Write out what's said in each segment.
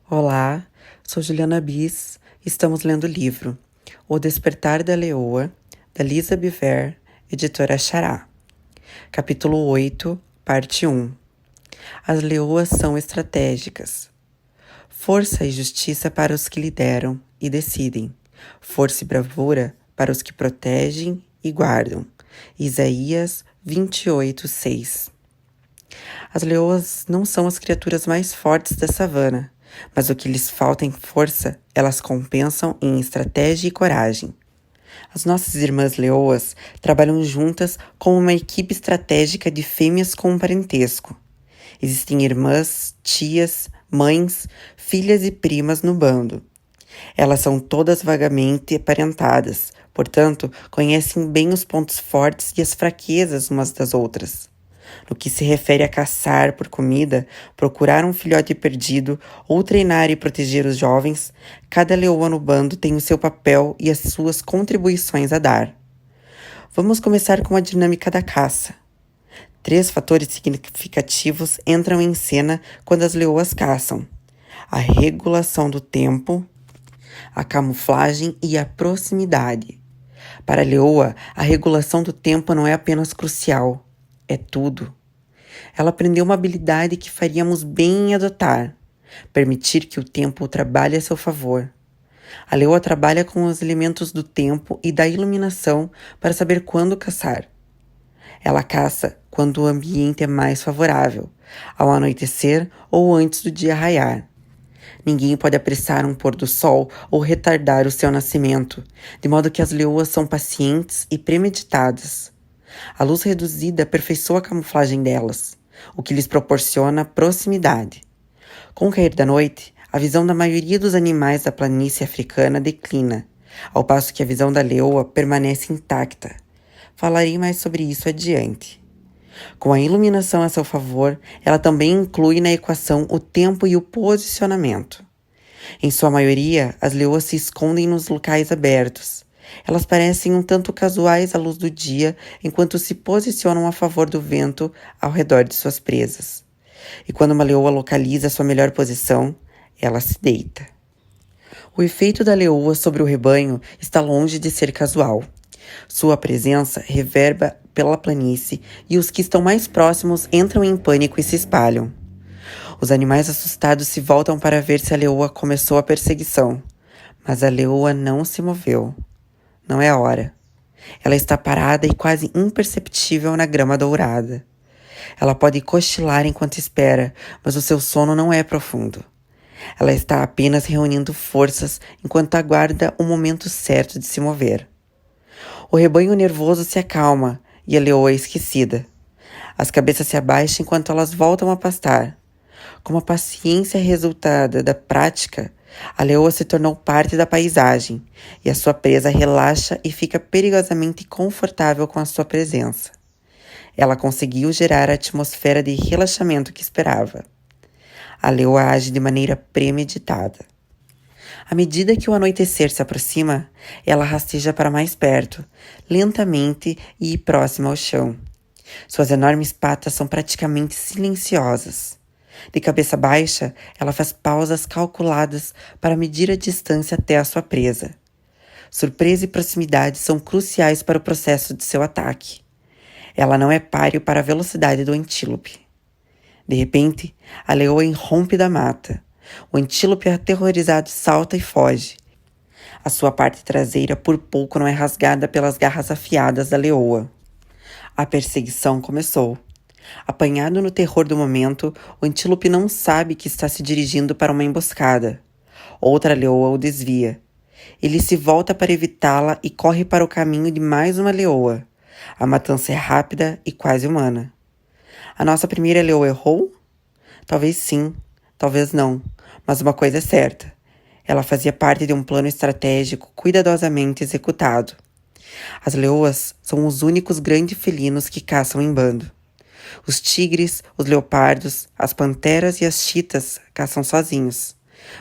Olá, sou Juliana Bis e estamos lendo o livro O Despertar da Leoa, da Lisa Biver, editora Xará. Capítulo 8, parte 1. As leoas são estratégicas. Força e justiça para os que lideram e decidem. Força e bravura para os que protegem e guardam. Isaías 28:6. As leoas não são as criaturas mais fortes da savana, mas o que lhes falta em força, elas compensam em estratégia e coragem. As nossas irmãs leoas trabalham juntas como uma equipe estratégica de fêmeas com um parentesco. Existem irmãs, tias, mães, filhas e primas no bando. Elas são todas vagamente aparentadas, portanto, conhecem bem os pontos fortes e as fraquezas umas das outras. No que se refere a caçar por comida, procurar um filhote perdido ou treinar e proteger os jovens, cada leoa no bando tem o seu papel e as suas contribuições a dar. Vamos começar com a dinâmica da caça. 3 fatores significativos entram em cena quando as leoas caçam: a regulação do tempo, a camuflagem e a proximidade. Para a leoa, a regulação do tempo não é apenas crucial, é tudo. Ela aprendeu uma habilidade que faríamos bem em adotar: permitir que o tempo trabalhe a seu favor. A leoa trabalha com os elementos do tempo e da iluminação para saber quando caçar. Ela caça quando o ambiente é mais favorável, ao anoitecer ou antes do dia raiar. Ninguém pode apressar um pôr do sol ou retardar o seu nascimento, de modo que as leoas são pacientes e premeditadas. A luz reduzida aperfeiçoa a camuflagem delas, o que lhes proporciona proximidade. Com o cair da noite, a visão da maioria dos animais da planície africana declina, ao passo que a visão da leoa permanece intacta. Falarei mais sobre isso adiante. Com a iluminação a seu favor, ela também inclui na equação o tempo e o posicionamento. Em sua maioria, as leoas se escondem nos locais abertos. Elas parecem um tanto casuais à luz do dia, enquanto se posicionam a favor do vento ao redor de suas presas. E quando uma leoa localiza sua melhor posição, ela se deita. O efeito da leoa sobre o rebanho está longe de ser casual. Sua presença reverba pela planície e os que estão mais próximos entram em pânico e se espalham. Os animais assustados se voltam para ver se a leoa começou a perseguição, mas a leoa não se moveu. Não é a hora. Ela está parada e quase imperceptível na grama dourada. Ela pode cochilar enquanto espera, mas o seu sono não é profundo. Ela está apenas reunindo forças enquanto aguarda o momento certo de se mover. O rebanho nervoso se acalma e a leoa é esquecida. As cabeças se abaixam enquanto elas voltam a pastar. Como a paciência é resultada da prática, a leoa se tornou parte da paisagem e a sua presa relaxa e fica perigosamente confortável com a sua presença. Ela conseguiu gerar a atmosfera de relaxamento que esperava. A leoa age de maneira premeditada. À medida que o anoitecer se aproxima, ela rasteja para mais perto, lentamente e próxima ao chão. Suas enormes patas são praticamente silenciosas. De cabeça baixa, ela faz pausas calculadas para medir a distância até a sua presa. Surpresa e proximidade são cruciais para o processo de seu ataque. Ela não é páreo para a velocidade do antílope. De repente, a leoa irrompe da mata. O antílope aterrorizado salta e foge. A sua parte traseira por pouco não é rasgada pelas garras afiadas da leoa. A perseguição começou. Apanhado no terror do momento, o antílope não sabe que está se dirigindo para uma emboscada. Outra leoa o desvia. Ele se volta para evitá-la e corre para o caminho de mais uma leoa. A matança é rápida e quase humana. A nossa primeira leoa errou? Talvez sim, talvez não, mas uma coisa é certa: ela fazia parte de um plano estratégico cuidadosamente executado. As leoas são os únicos grandes felinos que caçam em bando. Os tigres, os leopardos, as panteras e as chitas caçam sozinhos,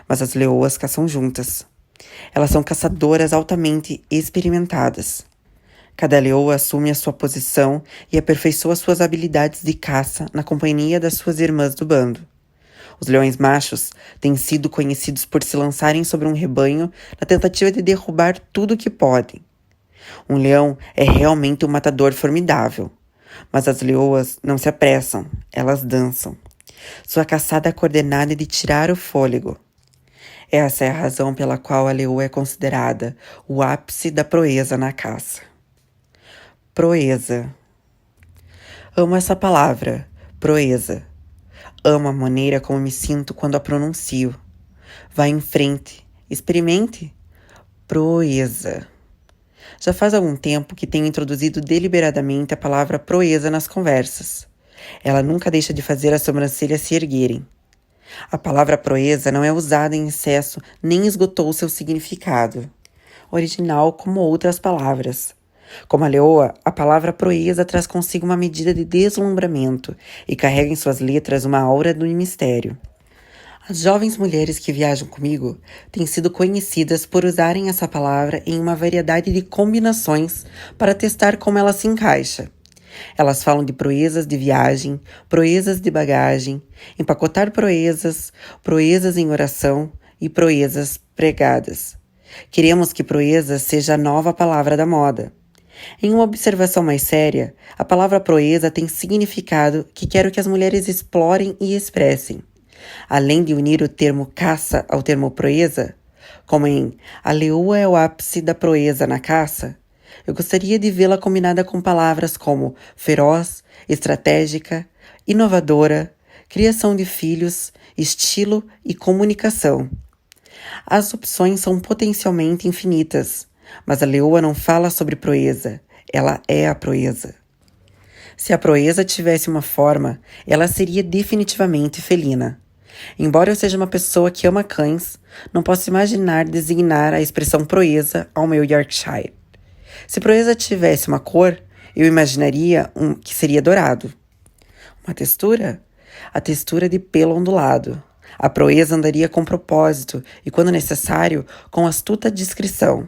mas as leoas caçam juntas. Elas são caçadoras altamente experimentadas. Cada leoa assume a sua posição e aperfeiçoa suas habilidades de caça na companhia das suas irmãs do bando. Os leões machos têm sido conhecidos por se lançarem sobre um rebanho na tentativa de derrubar tudo o que podem. Um leão é realmente um matador formidável, mas as leoas não se apressam, elas dançam. Sua caçada coordenada é de tirar o fôlego. Essa é a razão pela qual a leoa é considerada o ápice da proeza na caça. Proeza. Amo essa palavra, proeza. Amo a maneira como me sinto quando a pronuncio. Vá em frente, experimente. Proeza. Já faz algum tempo que tenho introduzido deliberadamente a palavra proeza nas conversas. Ela nunca deixa de fazer as sobrancelhas se erguerem. A palavra proeza não é usada em excesso nem esgotou seu significado original como outras palavras. Como a leoa, a palavra proeza traz consigo uma medida de deslumbramento e carrega em suas letras uma aura do mistério. As jovens mulheres que viajam comigo têm sido conhecidas por usarem essa palavra em uma variedade de combinações para testar como ela se encaixa. Elas falam de proezas de viagem, proezas de bagagem, empacotar proezas, proezas em oração e proezas pregadas. Queremos que proeza seja a nova palavra da moda. Em uma observação mais séria, a palavra proeza tem significado que quero que as mulheres explorem e expressem. Além de unir o termo caça ao termo proeza, como em a leoa é o ápice da proeza na caça, eu gostaria de vê-la combinada com palavras como feroz, estratégica, inovadora, criação de filhos, estilo e comunicação. As opções são potencialmente infinitas, mas a leoa não fala sobre proeza, ela é a proeza. Se a proeza tivesse uma forma, ela seria definitivamente felina. Embora eu seja uma pessoa que ama cães, não posso imaginar designar a expressão proeza ao meu Yorkshire. Se proeza tivesse uma cor, eu imaginaria que seria dourado. Uma textura? A textura de pelo ondulado. A proeza andaria com propósito e, quando necessário, com astuta discrição.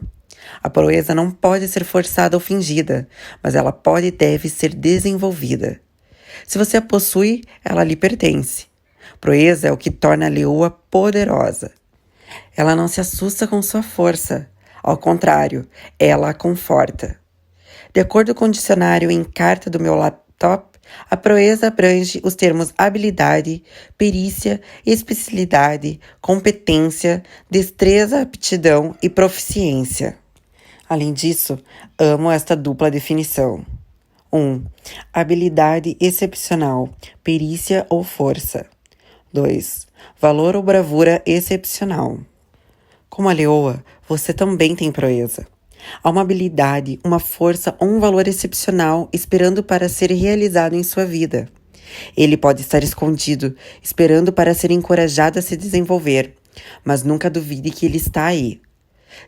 A proeza não pode ser forçada ou fingida, mas ela pode e deve ser desenvolvida. Se você a possui, ela lhe pertence. Proeza é o que torna a leoa poderosa. Ela não se assusta com sua força. Ao contrário, ela a conforta. De acordo com o dicionário em carta do meu laptop, a proeza abrange os termos habilidade, perícia, especialidade, competência, destreza, aptidão e proficiência. Além disso, amo esta dupla definição. 1. Habilidade excepcional, perícia ou força. 2. Valor ou bravura excepcional. Como a leoa, você também tem proeza. Há uma habilidade, uma força ou um valor excepcional esperando para ser realizado em sua vida. Ele pode estar escondido, esperando para ser encorajado a se desenvolver, mas nunca duvide que ele está aí.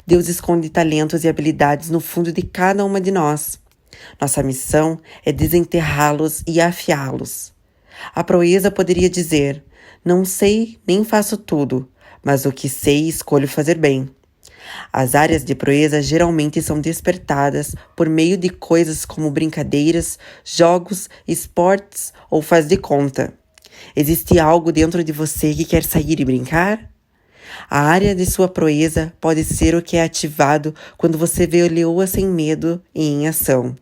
Deus esconde talentos e habilidades no fundo de cada uma de nós. Nossa missão é desenterrá-los e afiá-los. A proeza poderia dizer: não sei nem faço tudo, mas o que sei escolho fazer bem. As áreas de proeza geralmente são despertadas por meio de coisas como brincadeiras, jogos, esportes ou faz de conta. Existe algo dentro de você que quer sair e brincar? A área de sua proeza pode ser o que é ativado quando você vê a leoa sem medo e em ação.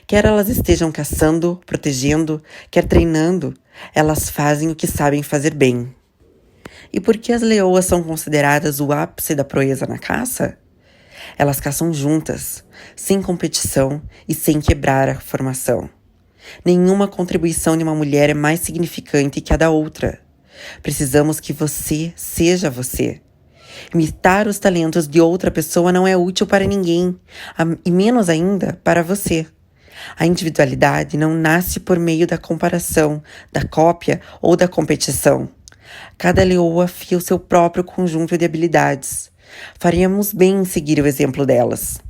Quer elas estejam caçando, protegendo, quer treinando, elas fazem o que sabem fazer bem. E por que as leoas são consideradas o ápice da proeza na caça? Elas caçam juntas, sem competição e sem quebrar a formação. Nenhuma contribuição de uma mulher é mais significante que a da outra. Precisamos que você seja você. Imitar os talentos de outra pessoa não é útil para ninguém, e menos ainda para você. A individualidade não nasce por meio da comparação, da cópia ou da competição. Cada leoa afia o seu próprio conjunto de habilidades. Faríamos bem em seguir o exemplo delas.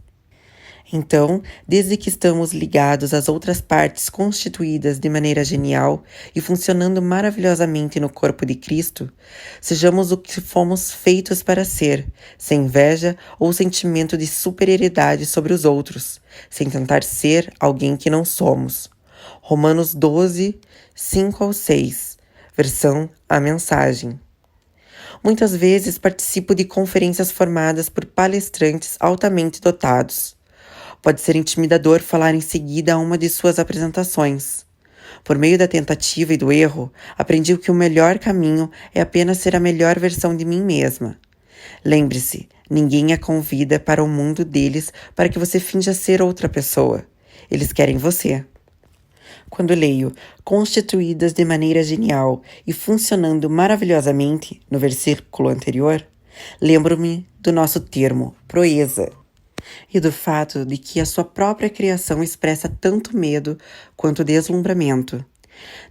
Então, desde que estamos ligados às outras partes constituídas de maneira genial e funcionando maravilhosamente no corpo de Cristo, sejamos o que fomos feitos para ser, sem inveja ou sentimento de superioridade sobre os outros, sem tentar ser alguém que não somos. Romanos 12, 5 ao 6. Versão A Mensagem. Muitas vezes participo de conferências formadas por palestrantes altamente dotados. Pode ser intimidador falar em seguida a uma de suas apresentações. Por meio da tentativa e do erro, aprendi que o melhor caminho é apenas ser a melhor versão de mim mesma. Lembre-se, ninguém a convida para o mundo deles para que você finja ser outra pessoa. Eles querem você. Quando leio constituídas de maneira genial e funcionando maravilhosamente, no versículo anterior, lembro-me do nosso termo, proeza, e do fato de que a sua própria criação expressa tanto medo quanto deslumbramento.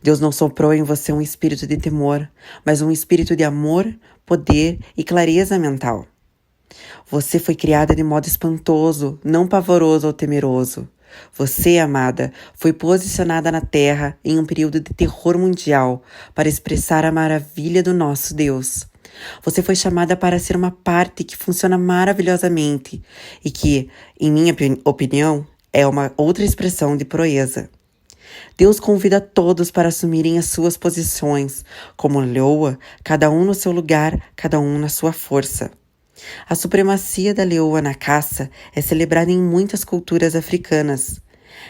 Deus não soprou em você um espírito de temor, mas um espírito de amor, poder e clareza mental. Você foi criada de modo espantoso, não pavoroso ou temeroso. Você, amada, foi posicionada na Terra em um período de terror mundial para expressar a maravilha do nosso Deus. Você foi chamada para ser uma parte que funciona maravilhosamente e que, em minha opinião, é uma outra expressão de proeza. Deus convida todos para assumirem as suas posições, como leoa, cada um no seu lugar, cada um na sua força. A supremacia da leoa na caça é celebrada em muitas culturas africanas.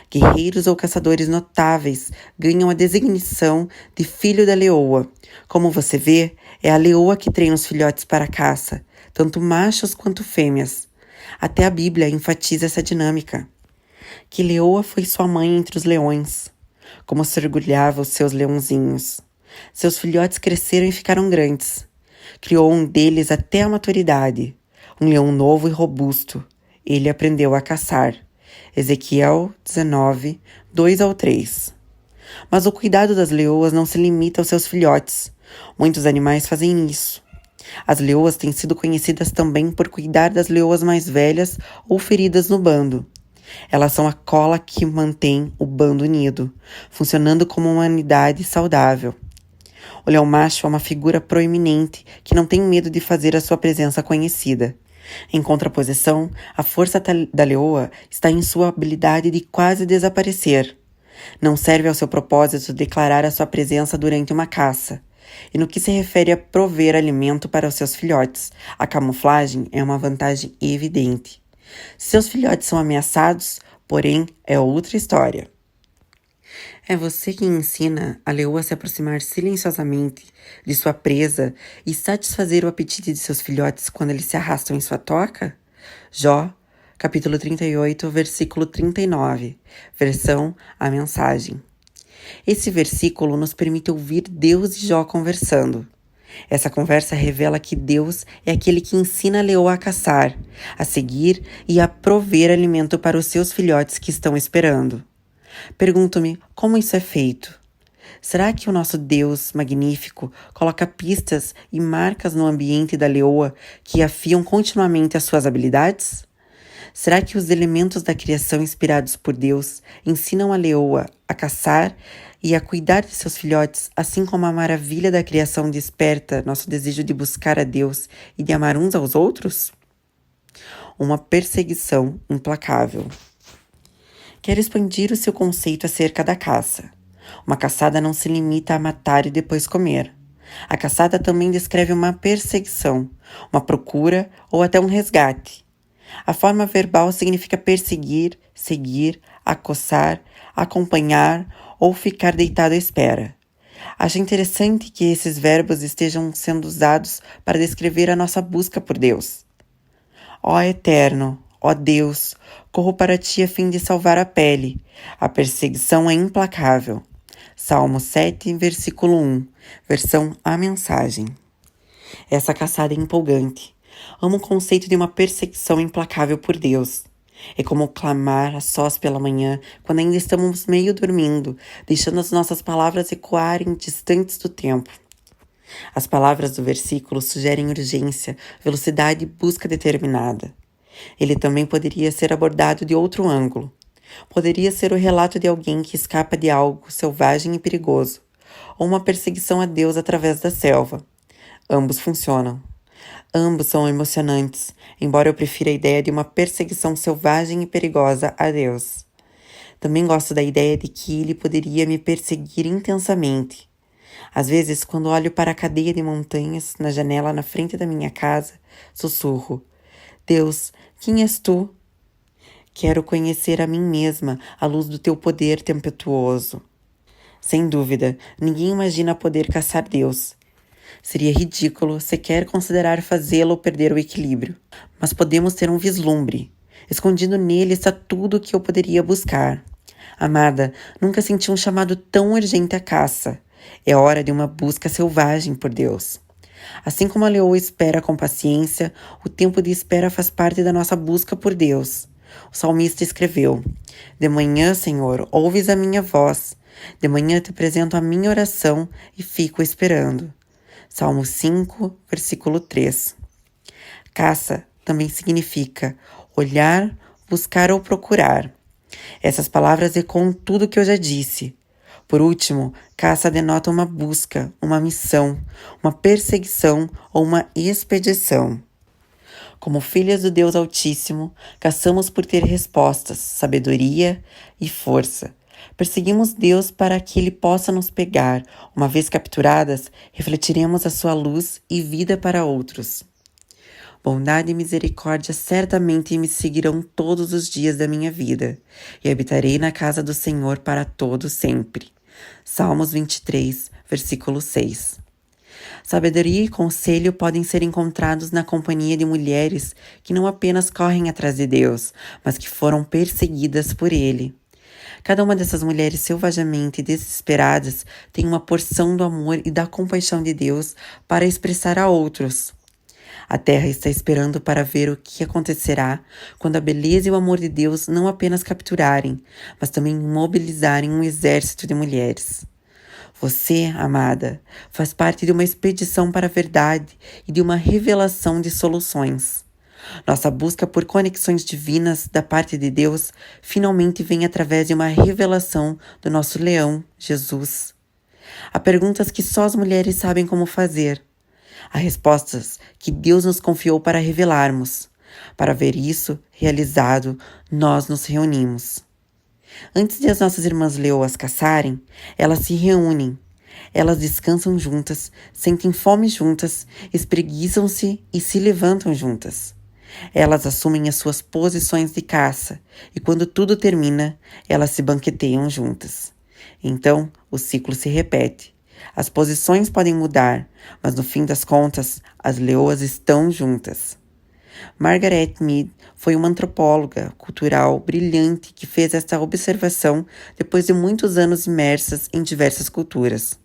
Guerreiros ou caçadores notáveis ganham a designação de filho da leoa. Como você vê, é a leoa que treina os filhotes para a caça, tanto machos quanto fêmeas. Até a Bíblia enfatiza essa dinâmica. Que leoa foi sua mãe entre os leões. Como se orgulhava os seus leãozinhos. Seus filhotes cresceram e ficaram grandes. Criou um deles até a maturidade, um leão novo e robusto. Ele aprendeu a caçar. Ezequiel 19, 2-3. Mas o cuidado das leoas não se limita aos seus filhotes. Muitos animais fazem isso. As leoas têm sido conhecidas também por cuidar das leoas mais velhas ou feridas no bando. Elas são a cola que mantém o bando unido, funcionando como uma unidade saudável. O leão macho é uma figura proeminente que não tem medo de fazer a sua presença conhecida. Em contraposição, a força da leoa está em sua habilidade de quase desaparecer. Não serve ao seu propósito declarar a sua presença durante uma caça. E no que se refere a prover alimento para os seus filhotes, a camuflagem é uma vantagem evidente. Seus filhotes são ameaçados, porém, é outra história. É você quem ensina a leoa a se aproximar silenciosamente de sua presa e satisfazer o apetite de seus filhotes quando eles se arrastam em sua toca? Jó, capítulo 38, versículo 39, versão A Mensagem. Esse versículo nos permite ouvir Deus e Jó conversando. Essa conversa revela que Deus é aquele que ensina a leoa a caçar, a seguir e a prover alimento para os seus filhotes que estão esperando. Pergunto-me como isso é feito. Será que o nosso Deus magnífico coloca pistas e marcas no ambiente da leoa que afiam continuamente as suas habilidades? Será que os elementos da criação inspirados por Deus ensinam a leoa a caçar e a cuidar de seus filhotes, assim como a maravilha da criação desperta nosso desejo de buscar a Deus e de amar uns aos outros? Uma perseguição implacável. Quero expandir o seu conceito acerca da caça. Uma caçada não se limita a matar e depois comer. A caçada também descreve uma perseguição, uma procura ou até um resgate. A forma verbal significa perseguir, seguir, acossar, acompanhar ou ficar deitado à espera. Acho interessante que esses verbos estejam sendo usados para descrever a nossa busca por Deus. Ó Eterno, ó Deus, corro para ti a fim de salvar a pele. A perseguição é implacável. Salmo 7, versículo 1, versão A Mensagem. Essa caçada é empolgante. Amo o conceito de uma perseguição implacável por Deus. É como clamar a sós pela manhã, quando ainda estamos meio dormindo, deixando as nossas palavras ecoarem distantes do tempo. As palavras do versículo sugerem urgência, velocidade e busca determinada. Ele também poderia ser abordado de outro ângulo. Poderia ser o relato de alguém que escapa de algo selvagem e perigoso, ou uma perseguição a Deus através da selva. Ambos funcionam. Ambos são emocionantes, embora eu prefira a ideia de uma perseguição selvagem e perigosa a Deus. Também gosto da ideia de que ele poderia me perseguir intensamente. Às vezes, quando olho para a cadeia de montanhas na janela na frente da minha casa, sussurro: Deus, quem és tu? Quero conhecer a mim mesma à luz do teu poder tempestuoso. Sem dúvida, ninguém imagina poder caçar Deus. Seria ridículo sequer considerar fazê-lo perder o equilíbrio. Mas podemos ter um vislumbre. Escondido nele está tudo o que eu poderia buscar. Amada, nunca senti um chamado tão urgente à caça. É hora de uma busca selvagem por Deus. Assim como a leoa espera com paciência, o tempo de espera faz parte da nossa busca por Deus. O salmista escreveu: De manhã, Senhor, ouves a minha voz. De manhã te apresento a minha oração e fico esperando. Salmo 5, versículo 3. Caça também significa olhar, buscar ou procurar. Essas palavras ecoam tudo o que eu já disse. Por último, caça denota uma busca, uma missão, uma perseguição ou uma expedição. Como filhas do Deus Altíssimo, caçamos por ter respostas, sabedoria e força. Perseguimos Deus para que Ele possa nos pegar. Uma vez capturadas, refletiremos a sua luz e vida para outros. Bondade e misericórdia certamente me seguirão todos os dias da minha vida, e habitarei na casa do Senhor para todo sempre. Salmos 23, versículo 6. Sabedoria e conselho podem ser encontrados na companhia de mulheres que não apenas correm atrás de Deus, mas que foram perseguidas por Ele. Cada uma dessas mulheres selvagamente desesperadas tem uma porção do amor e da compaixão de Deus para expressar a outros. A terra está esperando para ver o que acontecerá quando a beleza e o amor de Deus não apenas capturarem, mas também mobilizarem um exército de mulheres. Você, amada, faz parte de uma expedição para a verdade e de uma revelação de soluções. Nossa busca por conexões divinas da parte de Deus finalmente vem através de uma revelação do nosso leão, Jesus. Há perguntas que só as mulheres sabem como fazer. Há respostas que Deus nos confiou para revelarmos. Para ver isso realizado, nós nos reunimos. Antes de as nossas irmãs leoas caçarem, elas se reúnem. Elas descansam juntas, sentem fome juntas, espreguiçam-se e se levantam juntas. Elas assumem as suas posições de caça e quando tudo termina, elas se banqueteiam juntas. Então, o ciclo se repete. As posições podem mudar, mas no fim das contas, as leoas estão juntas. Margaret Mead foi uma antropóloga cultural brilhante que fez esta observação depois de muitos anos imersas em diversas culturas.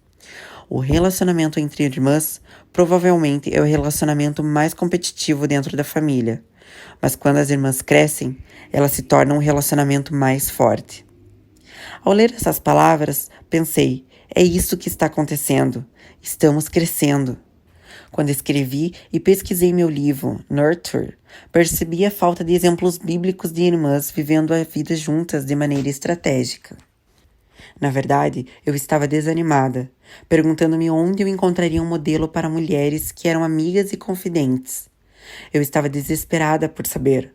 O relacionamento entre irmãs provavelmente é o relacionamento mais competitivo dentro da família, mas quando as irmãs crescem, elas se tornam um relacionamento mais forte. Ao ler essas palavras, pensei, é isso que está acontecendo, estamos crescendo. Quando escrevi e pesquisei meu livro, Nurture, percebi a falta de exemplos bíblicos de irmãs vivendo a vida juntas de maneira estratégica. Na verdade, eu estava desanimada, perguntando-me onde eu encontraria um modelo para mulheres que eram amigas e confidentes. Eu estava desesperada por saber.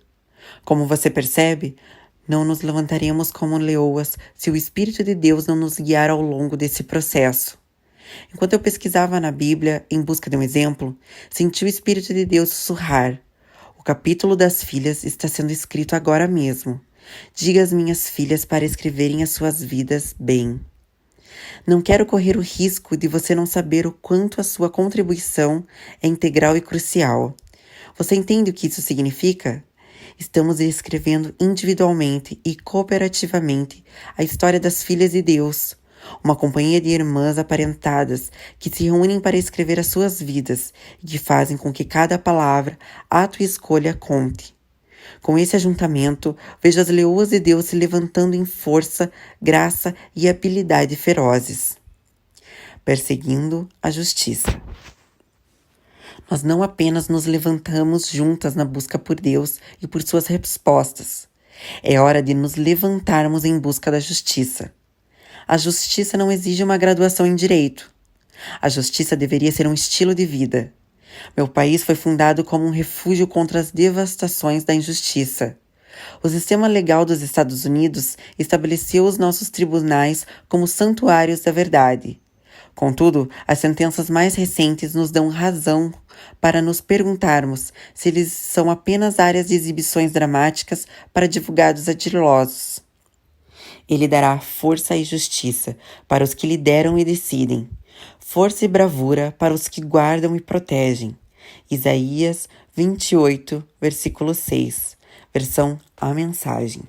Como você percebe, não nos levantaremos como leoas se o Espírito de Deus não nos guiar ao longo desse processo. Enquanto eu pesquisava na Bíblia em busca de um exemplo, senti o Espírito de Deus sussurrar. O capítulo das filhas está sendo escrito agora mesmo. Diga às minhas filhas para escreverem as suas vidas bem. Não quero correr o risco de você não saber o quanto a sua contribuição é integral e crucial. Você entende o que isso significa? Estamos escrevendo individualmente e cooperativamente a história das filhas de Deus, uma companhia de irmãs aparentadas que se reúnem para escrever as suas vidas e que fazem com que cada palavra, ato e escolha conte. Com esse ajuntamento, vejo as leoas de Deus se levantando em força, graça e habilidade ferozes, perseguindo a justiça. Nós não apenas nos levantamos juntas na busca por Deus e por suas respostas. É hora de nos levantarmos em busca da justiça. A justiça não exige uma graduação em direito. A justiça deveria ser um estilo de vida. Meu país foi fundado como um refúgio contra as devastações da injustiça. O sistema legal dos Estados Unidos estabeleceu os nossos tribunais como santuários da verdade. Contudo, as sentenças mais recentes nos dão razão para nos perguntarmos se eles são apenas áreas de exibições dramáticas para advogados ardilosos. Ele dará força e justiça para os que lideram e decidem, força e bravura para os que guardam e protegem. Isaías 28, versículo 6, versão A Mensagem.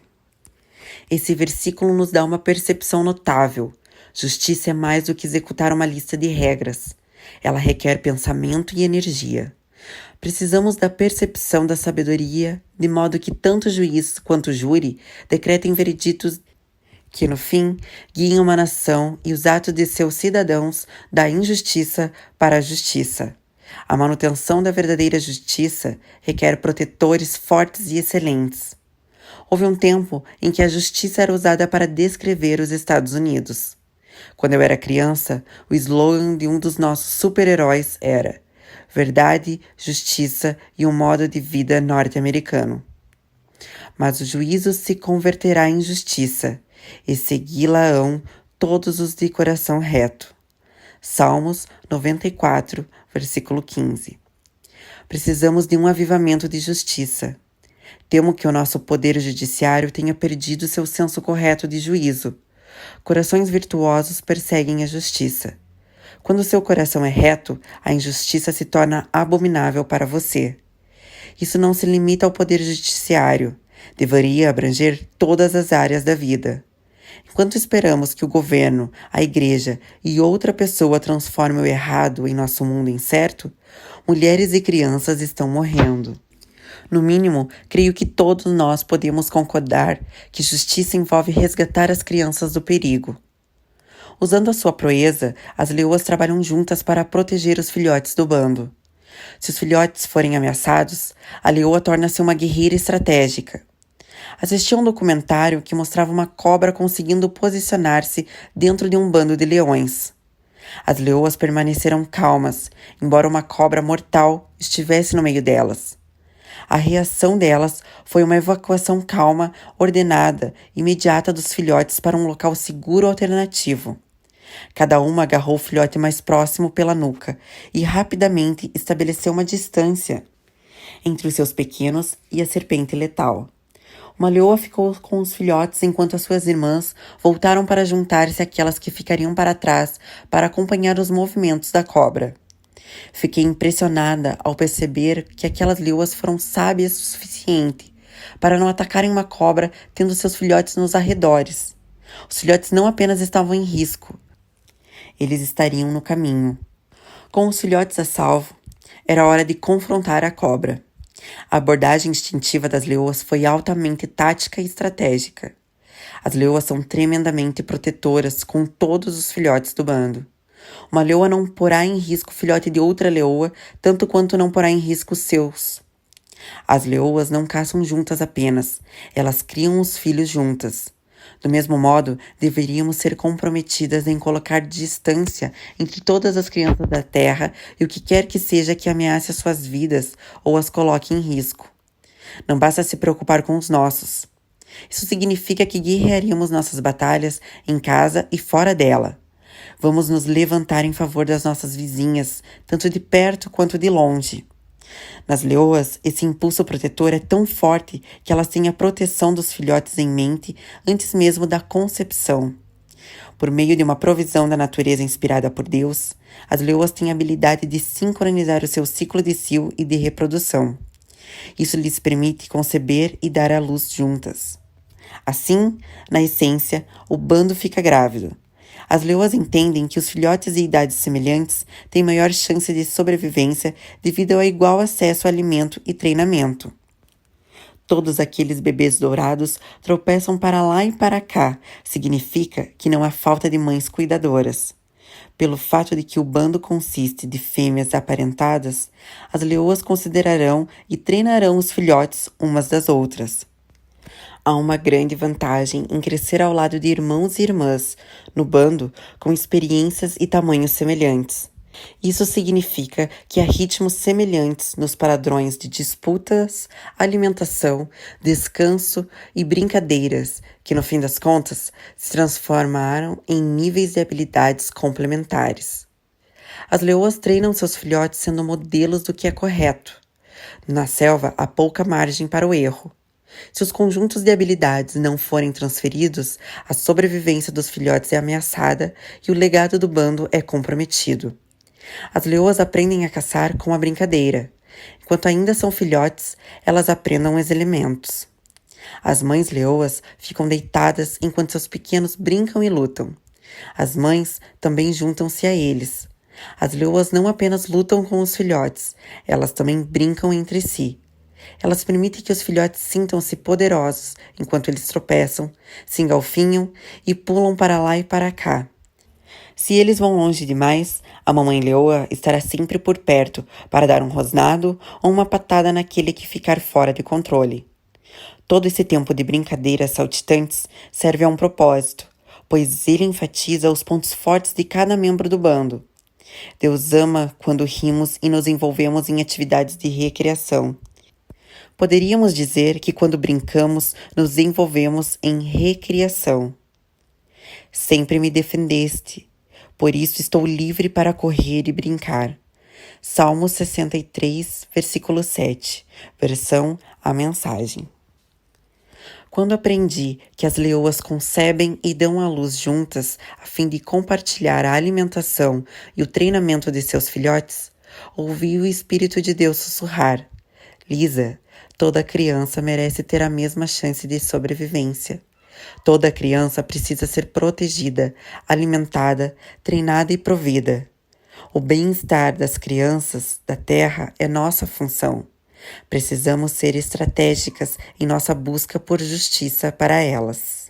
Esse versículo nos dá uma percepção notável. Justiça é mais do que executar uma lista de regras. Ela requer pensamento e energia. Precisamos da percepção da sabedoria, de modo que tanto o juiz quanto o júri decretem vereditos que, no fim, guiem uma nação e os atos de seus cidadãos da injustiça para a justiça. A manutenção da verdadeira justiça requer protetores fortes e excelentes. Houve um tempo em que a justiça era usada para descrever os Estados Unidos. Quando eu era criança, o slogan de um dos nossos super-heróis era verdade, justiça e um modo de vida norte-americano. Mas o juízo se converterá em justiça, e segui-la-ão todos os de coração reto. Salmos 94, versículo 15. Precisamos de um avivamento de justiça. Temo que o nosso poder judiciário tenha perdido seu senso correto de juízo. Corações virtuosos perseguem a justiça. Quando seu coração é reto, a injustiça se torna abominável para você. Isso não se limita ao poder judiciário. Deveria abranger todas as áreas da vida. Enquanto esperamos que o governo, a igreja e outra pessoa transforme o errado em nosso mundo incerto, mulheres e crianças estão morrendo. No mínimo, creio que todos nós podemos concordar que justiça envolve resgatar as crianças do perigo. Usando a sua proeza, as leoas trabalham juntas para proteger os filhotes do bando. Se os filhotes forem ameaçados, a leoa torna-se uma guerreira estratégica. Assisti a um documentário que mostrava uma cobra conseguindo posicionar-se dentro de um bando de leões. As leoas permaneceram calmas, embora uma cobra mortal estivesse no meio delas. A reação delas foi uma evacuação calma, ordenada, imediata dos filhotes para um local seguro alternativo. Cada uma agarrou o filhote mais próximo pela nuca e rapidamente estabeleceu uma distância entre os seus pequenos e a serpente letal. Uma leoa ficou com os filhotes enquanto as suas irmãs voltaram para juntar-se àquelas que ficariam para trás para acompanhar os movimentos da cobra. Fiquei impressionada ao perceber que aquelas leoas foram sábias o suficiente para não atacarem uma cobra tendo seus filhotes nos arredores. Os filhotes não apenas estavam em risco, eles estariam no caminho. Com os filhotes a salvo, era hora de confrontar a cobra. A abordagem instintiva das leoas foi altamente tática e estratégica. As leoas são tremendamente protetoras com todos os filhotes do bando. Uma leoa não porá em risco o filhote de outra leoa, tanto quanto não porá em risco os seus. As leoas não caçam juntas apenas, elas criam os filhos juntas. Do mesmo modo, deveríamos ser comprometidas em colocar distância entre todas as crianças da Terra e o que quer que seja que ameace as suas vidas ou as coloque em risco. Não basta se preocupar com os nossos. Isso significa que guerrearíamos nossas batalhas em casa e fora dela. Vamos nos levantar em favor das nossas vizinhas, tanto de perto quanto de longe. Nas leoas, esse impulso protetor é tão forte que elas têm a proteção dos filhotes em mente antes mesmo da concepção. Por meio de uma provisão da natureza inspirada por Deus, as leoas têm a habilidade de sincronizar o seu ciclo de cio e de reprodução. Isso lhes permite conceber e dar à luz juntas. Assim, na essência, o bando fica grávido. As leoas entendem que os filhotes de idades semelhantes têm maior chance de sobrevivência devido ao igual acesso a alimento e treinamento. Todos aqueles bebês dourados tropeçam para lá e para cá, significa que não há falta de mães cuidadoras. Pelo fato de que o bando consiste de fêmeas aparentadas, as leoas considerarão e treinarão os filhotes umas das outras. Há uma grande vantagem em crescer ao lado de irmãos e irmãs, no bando, com experiências e tamanhos semelhantes. Isso significa que há ritmos semelhantes nos padrões de disputas, alimentação, descanso e brincadeiras, que no fim das contas se transformaram em níveis de habilidades complementares. As leoas treinam seus filhotes sendo modelos do que é correto. Na selva, há pouca margem para o erro. Se os conjuntos de habilidades não forem transferidos, a sobrevivência dos filhotes é ameaçada e o legado do bando é comprometido. As leoas aprendem a caçar com a brincadeira. Enquanto ainda são filhotes, elas aprendem os elementos. As mães leoas ficam deitadas enquanto seus pequenos brincam e lutam. As mães também juntam-se a eles. As leoas não apenas lutam com os filhotes, elas também brincam entre si. Elas permitem que os filhotes sintam-se poderosos enquanto eles tropeçam, se engalfinham e pulam para lá e para cá. Se eles vão longe demais, a mamãe leoa estará sempre por perto para dar um rosnado ou uma patada naquele que ficar fora de controle. Todo esse tempo de brincadeiras saltitantes serve a um propósito, pois ele enfatiza os pontos fortes de cada membro do bando. Deus ama quando rimos e nos envolvemos em atividades de recreação. Poderíamos dizer que quando brincamos, nos envolvemos em recriação. Sempre me defendeste, por isso estou livre para correr e brincar. Salmo 63, versículo 7, versão A Mensagem. Quando aprendi que as leoas concebem e dão à luz juntas a fim de compartilhar a alimentação e o treinamento de seus filhotes, ouvi o Espírito de Deus sussurrar: Lisa, toda criança merece ter a mesma chance de sobrevivência. Toda criança precisa ser protegida, alimentada, treinada e provida. O bem-estar das crianças da Terra é nossa função. Precisamos ser estratégicas em nossa busca por justiça para elas.